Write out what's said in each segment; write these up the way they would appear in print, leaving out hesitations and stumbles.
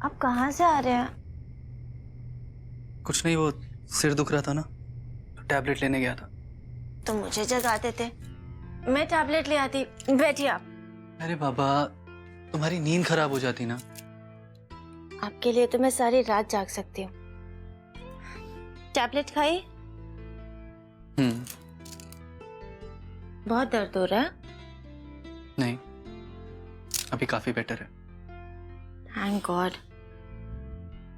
आप कहाँ से आ रहे हैं? कुछ नहीं, वो सिर दुख रहा था ना, तो टैबलेट लेने गया था। तो मुझे जगा देते, मैं टैबलेट ले आती। बैठिए आप। अरे बाबा, तुम्हारी नींद खराब हो जाती ना। आपके लिए तो मैं सारी रात जाग सकती हूँ। टैबलेट खाई? बहुत दर्द हो रहा है? नहीं, अभी काफी बेटर है। Thank God.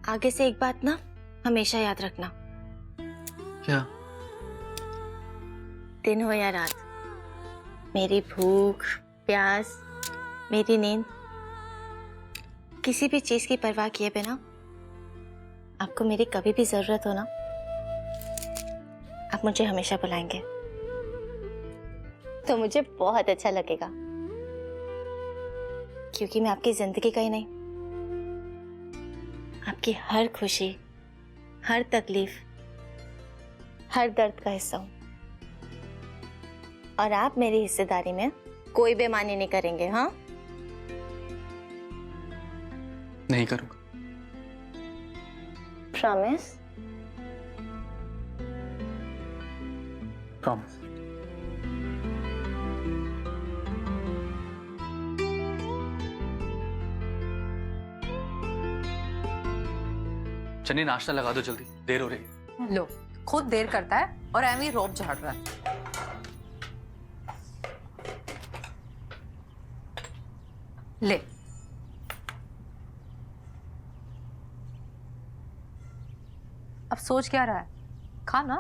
आगे से एक बात ना हमेशा याद रखना। क्या? दिन हो या रात, मेरी भूख, प्यास, मेरी नींद, किसी भी चीज की परवाह किए बिना आपको मेरी कभी भी जरूरत हो ना, आप मुझे हमेशा बुलाएंगे तो मुझे बहुत अच्छा लगेगा, क्योंकि मैं आपकी जिंदगी का ही नहीं, आपकी हर खुशी, हर तकलीफ, हर दर्द का हिस्सा हूं। और आप मेरी हिस्सेदारी में कोई बेईमानी नहीं करेंगे। हाँ, नहीं करूंगा। प्रॉमिस? प्रॉमिस। चलिए नाश्ता लगा दो जल्दी, देर हो रही है। लो, खुद देर करता है और एमी रोब झाड़ रहा है। ले, अब सोच क्या रहा है? खा ना।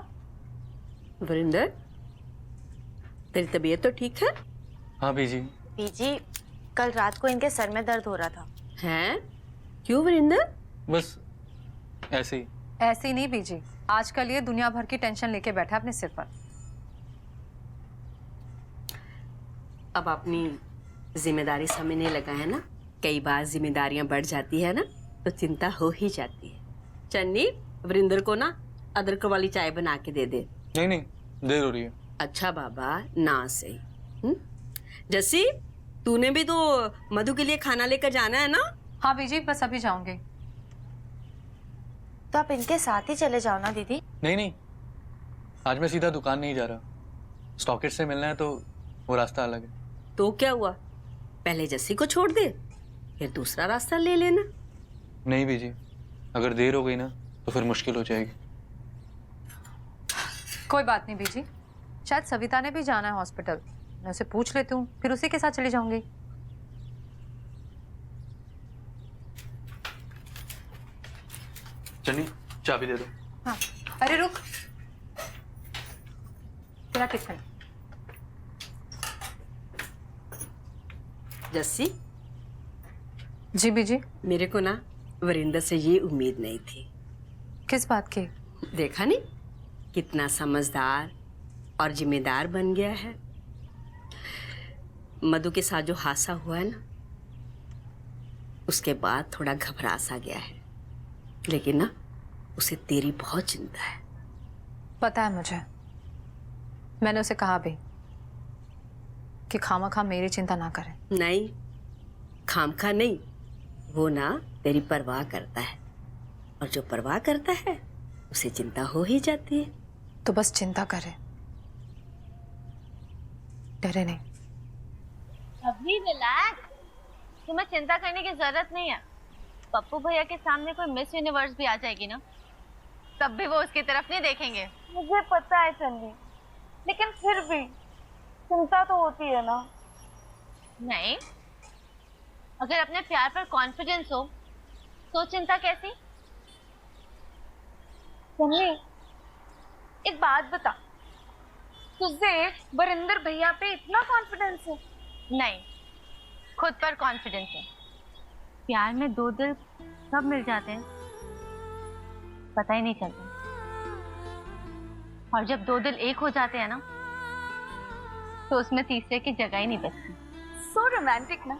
वरिंदर, तेरी तबीयत तो ठीक है? हाँ बीजी। बीजी, कल रात को इनके सर में दर्द हो रहा था। हैं? क्यों वरिंदर? बस ऐसे ही। ऐसे ही नहीं बीजी, आजकल ये दुनिया भर की टेंशन लेके बैठा है अपने सिर पर। अब अपनी जिम्मेदारी समझने लगा है ना। कई बार जिम्मेदारियां बढ़ जाती है ना तो चिंता हो ही जाती है। चन्नी, वरिंदर को ना अदरक वाली चाय बना के दे दे। नहीं नहीं, देर हो रही है। अच्छा बाबा, ना सही। जस्सी, तूने भी तो मधु के लिए खाना लेकर जाना है ना? हाँ बीजी, बस अभी जाऊंगी। तो आप इनके साथ ही चले जाओ ना दीदी। नहीं नहीं, आज मैं सीधा दुकान नहीं जा रहा। स्टॉकिस्ट से मिलना है तो वो रास्ता अलग है। तो क्या हुआ, पहले जस्सी को छोड़ दे, फिर दूसरा रास्ता ले लेना। नहीं बीजी, अगर देर हो गई ना तो फिर मुश्किल हो जाएगी। कोई बात नहीं बीजी, शायद सविता ने भी जाना है हॉस्पिटल, मैं उसे पूछ लेती हूँ, फिर उसी के साथ चली जाऊंगी। चलिए चाबी दे दो। हाँ, अरे रुक, तेरा टिफिन। जस्सी, जी बीजी। मेरे को ना वरिंदर से ये उम्मीद नहीं थी। किस बात की? देखा नहीं कितना समझदार और जिम्मेदार बन गया है। मधु के साथ जो हादसा हुआ है ना, उसके बाद थोड़ा घबरा सा गया है, लेकिन ना उसे तेरी बहुत चिंता है। पता है मुझे, मैंने उसे कहा भी कि खामखा मेरी चिंता ना करे। नहीं, खामखा नहीं, वो ना तेरी परवाह करता है, और जो परवाह करता है उसे चिंता हो ही जाती है। तो बस चिंता करे, डरे नहीं। अभी रिलैक्स, तुम्हें चिंता करने की जरूरत नहीं है। पप्पू भैया के सामने कोई मिस यूनिवर्स भी आ जाएगी ना, तब भी वो उसकी तरफ नहीं देखेंगे। मुझे पता है चंदी, लेकिन फिर भी चिंता तो होती है ना। नहीं, अगर अपने प्यार पर कॉन्फिडेंस हो तो चिंता कैसी? चंदी, एक बात बता, तुझे वरिंदर भैया पे इतना कॉन्फिडेंस है? नहीं, खुद पर कॉन्फिडेंस है। प्यार में दो दिल कब मिल जाते हैं पता ही नहीं चलता, और जब दो दिल एक हो जाते हैं ना तो उसमें तीसरे की जगह ही नहीं बचती। सो रोमांटिक ना,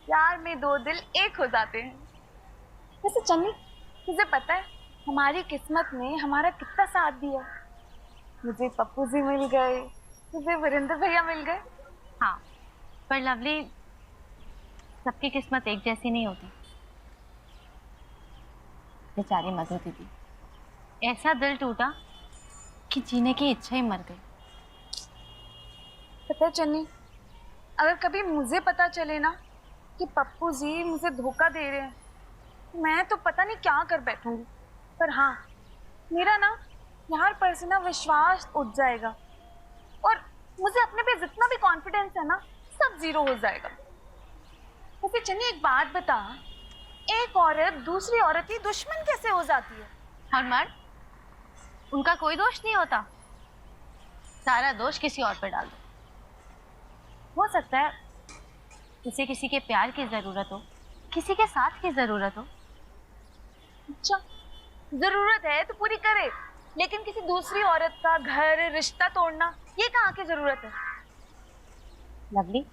प्यार में दो दिल एक हो जाते हैं। वैसे चन्नी, तुझे पता है हमारी किस्मत ने हमारा कितना साथ दिया। मुझे पप्पू जी मिल गए, तुझे वरिंदर भैया मिल गए। हाँ, पर लवली, सबकी किस्मत एक जैसी नहीं होती। बेचारी मधु दीदी, ऐसा दिल टूटा कि जीने की इच्छा ही मर गई। पता है चन्नी, अगर कभी मुझे पता चले ना कि पप्पू जी मुझे धोखा दे रहे हैं, मैं तो पता नहीं क्या कर बैठूंगी। पर हाँ, मेरा ना यार पर से ना विश्वास उठ जाएगा और मुझे अपने पे जितना भी कॉन्फिडेंस है ना, सब जीरो हो जाएगा। वैसे चन्नी एक बात बता, एक औरत दूसरी औरत की दुश्मन कैसे हो जाती है? और मर्द, उनका कोई दोष नहीं होता, सारा दोष किसी और पे डाल दो। हो सकता है किसी किसी के प्यार की जरूरत हो, किसी के साथ की जरूरत हो। अच्छा, जरूरत है तो पूरी करे, लेकिन किसी दूसरी औरत का घर रिश्ता तोड़ना, ये कहाँ की जरूरत है? लवली,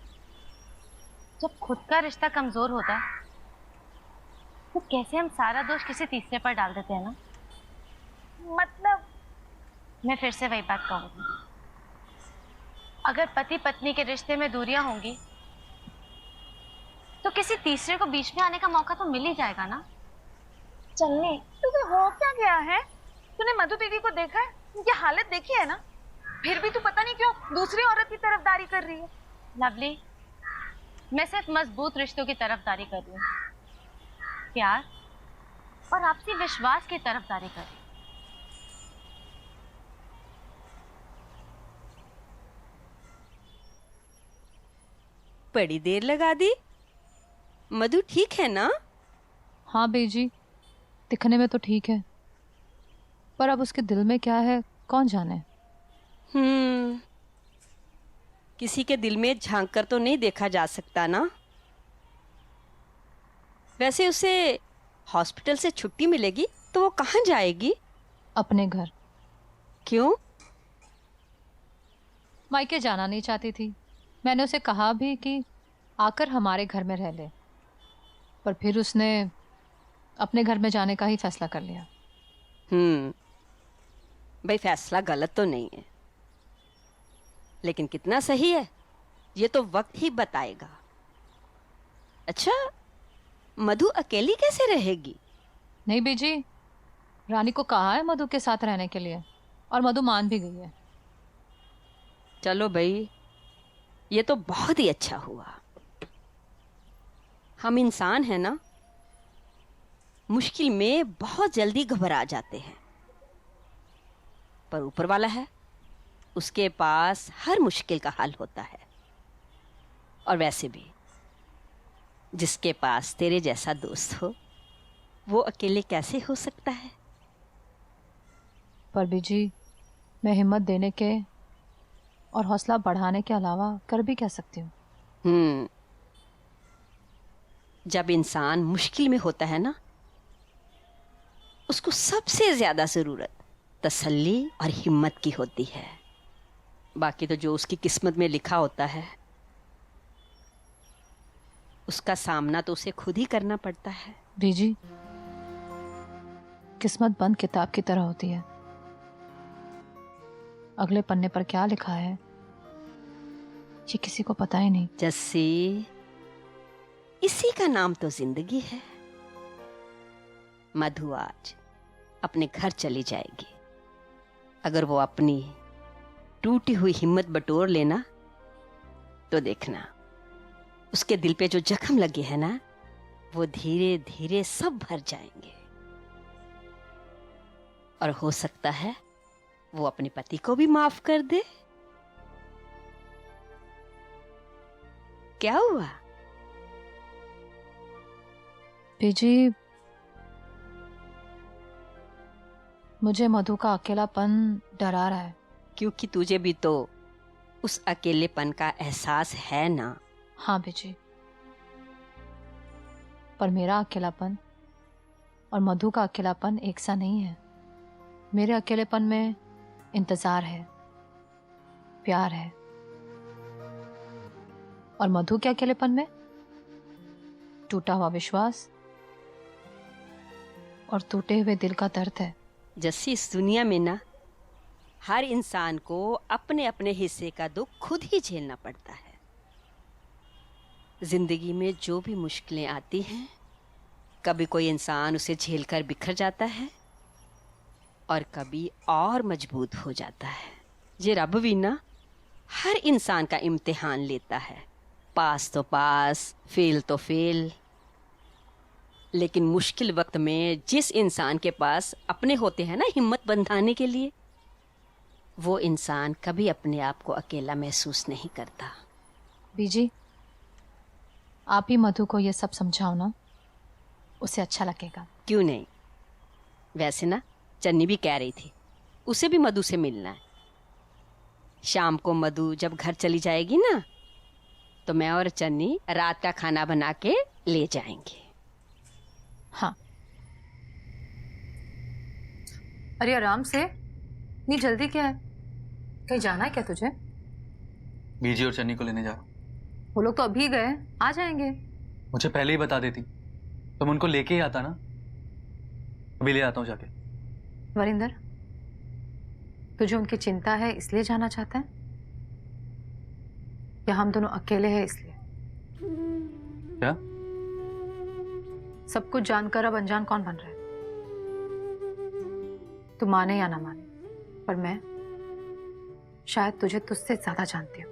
जब खुद का रिश्ता कमजोर होता है तो कैसे हम सारा दोष किसी तीसरे पर डाल देते हैं ना। मतलब मैं फिर से वही बात कहूंगी, अगर पति पत्नी के रिश्ते में दूरियां होंगी तो किसी तीसरे को बीच में आने का मौका तो मिल ही जाएगा ना। चलने तुझे हो क्या गया है? तूने मधु दीदी को देखा है? उनकी हालत देखी है ना? फिर भी तू पता नहीं क्यों दूसरी औरत की तरफदारी कर रही है। लवली, मैं सिर्फ मजबूत रिश्तों की तरफदारी कर रही हूँ, प्यार और आपसी विश्वास की तरफदारी कर रही हूँ। बड़ी देर लगा दी। मधु ठीक है ना? हाँ बेजी, दिखने में तो ठीक है, पर अब उसके दिल में क्या है कौन जाने। किसी के दिल में झांक कर तो नहीं देखा जा सकता ना। वैसे उसे हॉस्पिटल से छुट्टी मिलेगी तो वो कहाँ जाएगी? अपने घर। क्यों? मायके जाना नहीं चाहती थी। मैंने उसे कहा भी कि आकर हमारे घर में रह ले, पर फिर उसने अपने घर में जाने का ही फैसला कर लिया। भाई फैसला गलत तो नहीं है, लेकिन कितना सही है ये तो वक्त ही बताएगा। अच्छा, मधु अकेली कैसे रहेगी? नहीं बेजी, रानी को कहा है मधु के साथ रहने के लिए और मधु मान भी गई है। चलो भाई, ये तो बहुत ही अच्छा हुआ। हम इंसान हैं ना, मुश्किल में बहुत जल्दी घबरा जाते हैं, पर ऊपर वाला है, उसके पास हर मुश्किल का हल होता है। और वैसे भी जिसके पास तेरे जैसा दोस्त हो, वो अकेले कैसे हो सकता है? पर बेजी, मैं हिम्मत देने के और हौसला बढ़ाने के अलावा कर भी क्या सकती हूँ। जब इंसान मुश्किल में होता है ना, उसको सबसे ज्यादा जरूरत तसल्ली और हिम्मत की होती है। बाकी तो जो उसकी किस्मत में लिखा होता है, उसका सामना तो उसे खुद ही करना पड़ता है। बेजी, किस्मत बंद किताब की तरह होती है। अगले पन्ने पर क्या लिखा है ये किसी को पता ही नहीं। जस्सी, इसी का नाम तो जिंदगी है। मधु आज अपने घर चली जाएगी। अगर वो अपनी टूटी हुई हिम्मत बटोर लेना तो देखना, उसके दिल पे जो जख्म लगे हैं ना, वो धीरे धीरे सब भर जाएंगे। और हो सकता है वो अपने पति को भी माफ कर दे। क्या हुआ? बेजी, मुझे मधु का अकेलापन डरा रहा है। क्योंकि तुझे भी तो उस अकेलेपन का एहसास है ना। हाँ बेजी, पर मेरा अकेलापन और मधु का अकेलापन एक सा नहीं है। मेरे अकेलेपन में इंतजार है, प्यार है, और मधु के अकेलेपन में टूटा हुआ विश्वास और टूटे हुए दिल का दर्द है। जैसे इस दुनिया में ना, हर इंसान को अपने अपने हिस्से का दुख खुद ही झेलना पड़ता है। जिंदगी में जो भी मुश्किलें आती हैं, कभी कोई इंसान उसे झेलकर बिखर जाता है और कभी और मजबूत हो जाता है। ये रब भी ना हर इंसान का इम्तिहान लेता है, पास तो पास, फेल तो फेल। लेकिन मुश्किल वक्त में जिस इंसान के पास अपने होते हैं ना हिम्मत बंधाने के लिए, वो इंसान कभी अपने आप को अकेला महसूस नहीं करता। बीजी, आप ही मधु को ये सब समझाओ ना, उसे अच्छा लगेगा। क्यों नहीं? वैसे ना चन्नी भी कह रही थी उसे भी मधु से मिलना है। शाम को मधु जब घर चली जाएगी ना, तो मैं और चन्नी रात का खाना बना के ले जाएंगे। हाँ। अरे आराम से, इतनी जल्दी क्या है? कहीं जाना है क्या तुझे? बीजी और चन्नी को लेने जा रहा हूँ। वो लोग तो अभी गए, आ जाएंगे। मुझे पहले ही बता देती तो मैं उनको लेके ही आता ना। अभी ले आता हूँ जाके। वरिंदर, तुझे उनकी चिंता है इसलिए जाना चाहता है, या हम दोनों अकेले हैं इसलिए? क्या? सब कुछ जानकर अब अनजान कौन बन रहा है? तू माने या ना माने, पर मैं शायद तुझे तुझसे ज्यादा जानती हूँ।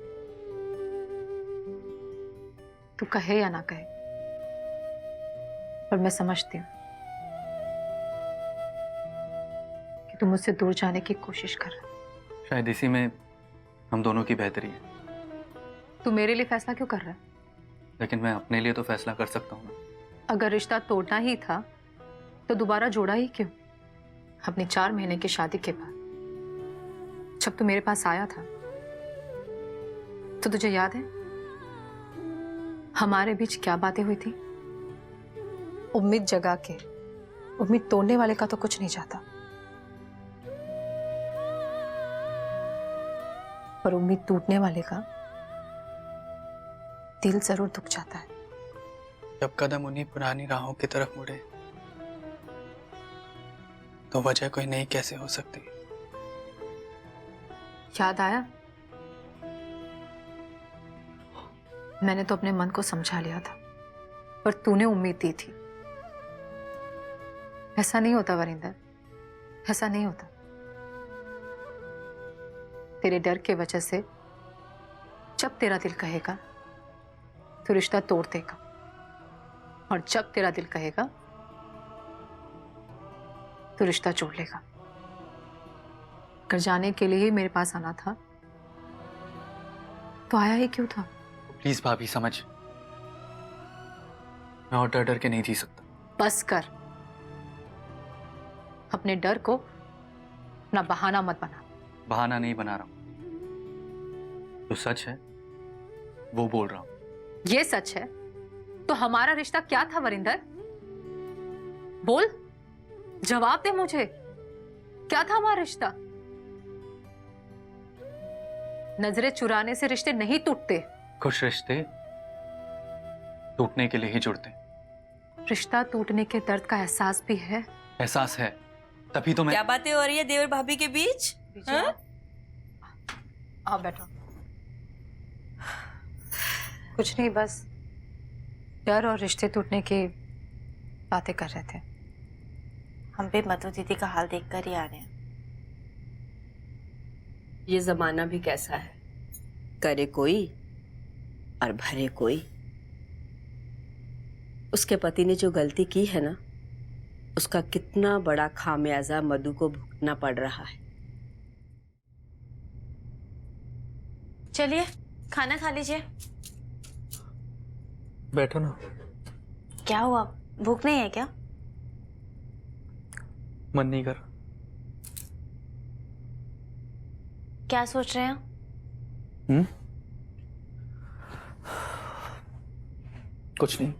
तू कहे या ना कहे, पर मैं समझती हूँ कि तू मुझसे दूर जाने की कोशिश कर रहा है। शायद इसी में हम दोनों की बेहतरी है। तू मेरे लिए फैसला क्यों कर रहा है? लेकिन मैं अपने लिए तो फैसला कर सकता हूँ ना। अगर रिश्ता तोड़ना ही था तो दोबारा जोड़ा ही क्यों? अपनी 4 महीने की शादी के बाद जब तू मेरे पास आया था, तो तुझे याद है हमारे बीच क्या बातें हुई थी? उम्मीद जगा के उम्मीद तोड़ने वाले का तो कुछ नहीं जाता, पर उम्मीद टूटने वाले का दिल जरूर दुख जाता है। जब कदम उन्हीं पुरानी राहों की तरफ मुड़े तो वजह कोई नई कैसे हो सकती? याद आया? मैंने तो अपने मन को समझा लिया था, पर तूने उम्मीद दी थी। ऐसा नहीं होता वरिंदर, ऐसा नहीं होता। तेरे डर के वजह से जब तेरा दिल कहेगा तो रिश्ता तोड़ देगा, और जब तेरा दिल कहेगा तो रिश्ता जोड़ लेगा। कर जाने के लिए ही मेरे पास आना था तो आया ही क्यों था? प्लीज भाभी समझ, मैं और डर डर के नहीं जी सकता। बस कर, अपने डर को अपना बहाना मत बना। बहाना नहीं बना रहा हूं, जो सच है वो बोल रहा हूं। ये सच है तो हमारा रिश्ता क्या था वरिंदर? बोल, जवाब दे मुझे, क्या था हमारा रिश्ता? नजरें चुराने से रिश्ते नहीं टूटते। कुछ रिश्ते टूटने के लिए ही जुड़ते। रिश्ता टूटने के दर्द का एहसास भी है। एहसास है तभी तो मैं। क्या बातें हो रही है देवर भाभी के बीच? हाँ? आओ बैठो। कुछ नहीं, बस डर और रिश्ते टूटने की बातें कर रहे थे। हम भी मधु दीदी का हाल देखकर ही आ रहे हैं। ये जमाना भी कैसा है, करे कोई और भरे कोई। उसके पति ने जो गलती की है ना, उसका कितना बड़ा खामियाजा मधु को भुगतना पड़ रहा है। चलिए खाना खा लीजिए। बैठो ना। क्या हुआ, भूख नहीं है क्या? मन नहीं कर। क्या सोच रहे हैं? कुछ नहीं।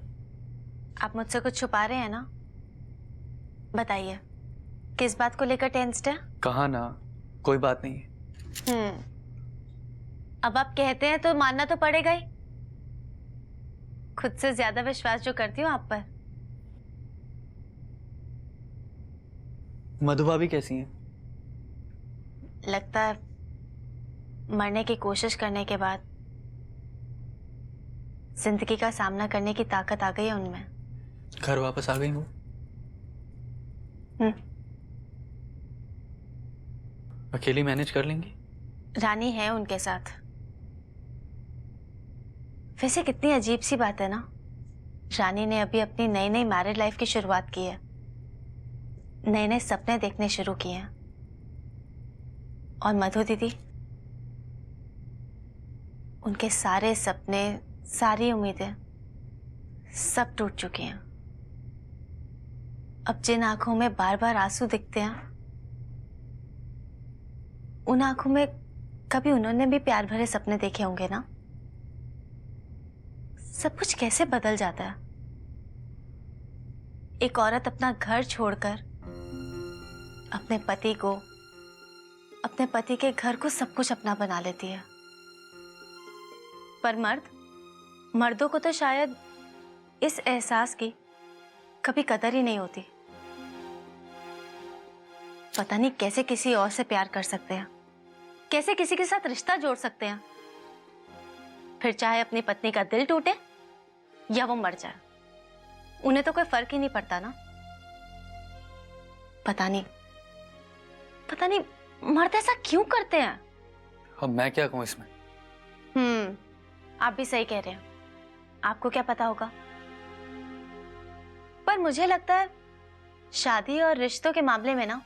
आप मुझसे कुछ छुपा रहे हैं ना? बताइए, किस बात को लेकर टेंस्ड है? कहा ना, कोई बात नहीं है। अब आप कहते हैं तो मानना तो पड़ेगा ही। खुद से ज्यादा विश्वास जो करती हूँ आप पर। मधु भाभी कैसी हैं? लगता है मरने की कोशिश करने के बाद जिंदगी का सामना करने की ताकत आ गई है उनमें। घर वापस आ गई हूँ। अकेली मैनेज कर लेंगी? रानी है उनके साथ। वैसे कितनी अजीब सी बात है ना, रानी ने अभी अपनी नई नई मैरिड लाइफ की शुरुआत की है, नए नए सपने देखने शुरू किए हैं। और मधु दीदी, उनके सारे सपने, सारी उम्मीदें सब टूट चुकी हैं। अब जिन आंखों में बार बार आंसू दिखते हैं, उन आंखों में कभी उन्होंने भी प्यार भरे सपने देखे होंगे ना। सब कुछ कैसे बदल जाता है। एक औरत अपना घर छोड़कर अपने पति को, अपने पति के घर को सब कुछ अपना बना लेती है। पर मर्दों को तो शायद इस एहसास की कभी कदर ही नहीं होती। पता नहीं कैसे किसी और से प्यार कर सकते हैं, कैसे किसी के साथ रिश्ता जोड़ सकते हैं, फिर चाहे अपनी पत्नी का दिल टूटे या वो मर जाए, उन्हें तो कोई फर्क ही नहीं पड़ता ना। पता नहीं मर्द ऐसा क्यों करते हैं। अब मैं क्या कहूँ इसमें? आप भी सही कह रहे हैं, आपको क्या पता होगा। पर मुझे लगता है शादी और रिश्तों के मामले में ना,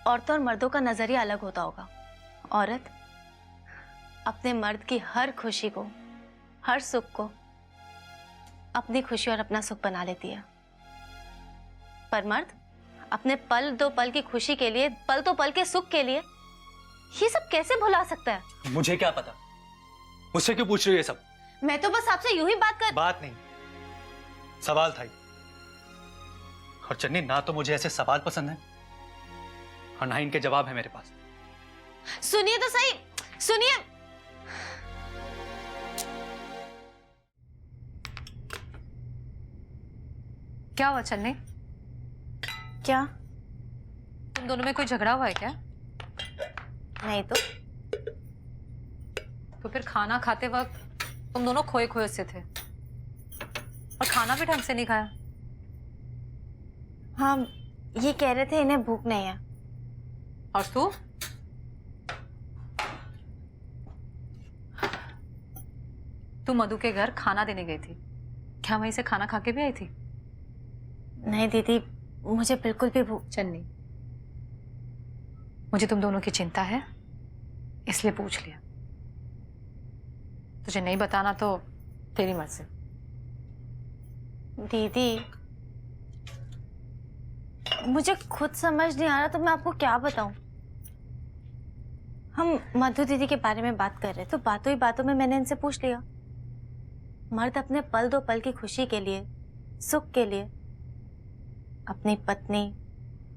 औरतों और मर्दों का नजरिया अलग होता होगा। औरत अपने मर्द की हर खुशी को, हर सुख को अपनी खुशी और अपना सुख बना लेती है, पर मर्द अपने पल दो पल की खुशी के लिए, पल दो पल के सुख के लिए ये सब कैसे भुला सकता है। मुझे क्या पता, मुझसे क्यों पूछ रही है सब? मैं तो बस आपसे यूं ही बात नहीं, सवाल था ये। और चन्नी, ना तो मुझे ऐसे सवाल पसंद है और ना ही इनके जवाब है मेरे पास। सुनिए तो सही, सुनिए। क्या हुआ चन्नी? क्या? तुम दोनों में कोई झगड़ा हुआ है क्या? नहीं तो फिर खाना खाते वक्त तुम दोनों खोए खोए से थे और खाना भी ढंग से नहीं खाया। हाँ, ये कह रहे थे इन्हें भूख नहीं है। और तू मधु के घर खाना देने गई थी, क्या वहीं से खाना खा के भी आई थी? नहीं दीदी, मुझे बिल्कुल भी भूख। चन्नी, मुझे तुम दोनों की चिंता है, इसलिए पूछ लिया। तुझे नहीं बताना तो तेरी मर्जी। दीदी, मुझे खुद समझ नहीं आ रहा तो मैं आपको क्या बताऊं। हम मधु दीदी के बारे में बात कर रहे तो बातों ही बातों में मैंने इनसे पूछ लिया, मर्द अपने पल दो पल की खुशी के लिए, सुख के लिए अपनी पत्नी,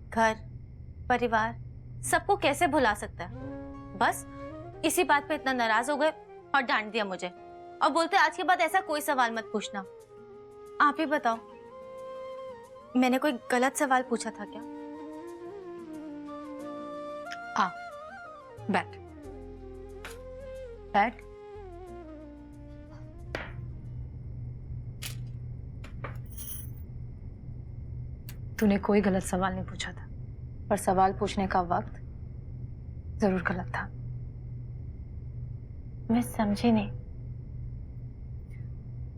घर, परिवार सबको कैसे भुला सकता है। बस इसी बात पे इतना नाराज हो गए और डांट दिया मुझे और बोलते आज के बाद ऐसा कोई सवाल मत पूछना। आप ही बताओ, मैंने कोई गलत सवाल पूछा था क्या? आ, बैठ बैठ। तूने कोई गलत सवाल नहीं पूछा था, पर सवाल पूछने का वक्त जरूर गलत था। मैं समझी नहीं।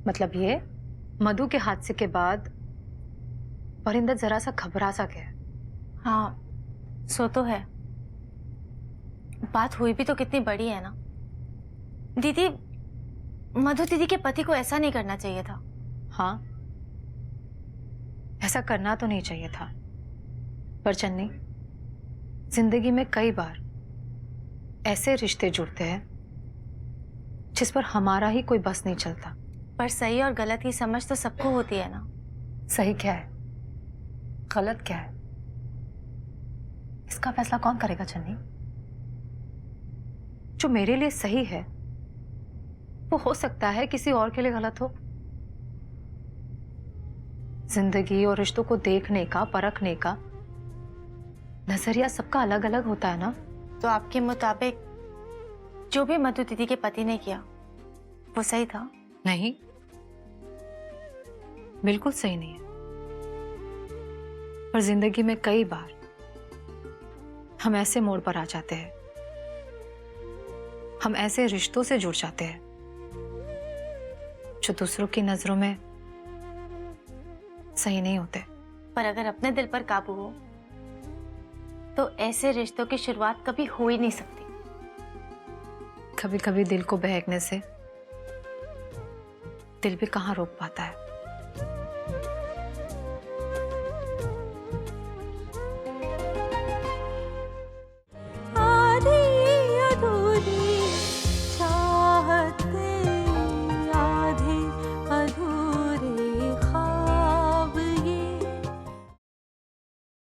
मतलब ये, मधु के हादसे के बाद परिंदर जरा सा घबरा सा गया। हाँ, सो तो है। बात हुई भी तो कितनी बड़ी है ना। दीदी, मधु दीदी के पति को ऐसा नहीं करना चाहिए था। हाँ, ऐसा करना तो नहीं चाहिए था, पर चन्नी, जिंदगी में कई बार ऐसे रिश्ते जुड़ते हैं जिस पर हमारा ही कोई बस नहीं चलता। पर सही और गलत की समझ तो सबको होती है ना। सही क्या है, गलत क्या है, इसका फैसला कौन करेगा चन्नी? जो मेरे लिए सही है वो हो सकता है किसी और के लिए गलत हो। जिंदगी और रिश्तों को देखने का, परखने का नजरिया सबका अलग अलग होता है ना। तो आपके मुताबिक जो भी मधु दीदी के पति ने किया वो सही था? नहीं, बिल्कुल सही नहीं है। पर जिंदगी में कई बार हम ऐसे मोड़ पर आ जाते हैं, हम ऐसे रिश्तों से जुड़ जाते हैं जो दूसरों की नजरों में सही नहीं होते। पर अगर अपने दिल पर काबू हो तो ऐसे रिश्तों की शुरुआत कभी हो ही नहीं सकती। कभी कभी दिल को बहकने से दिल भी कहाँ रोक पाता है।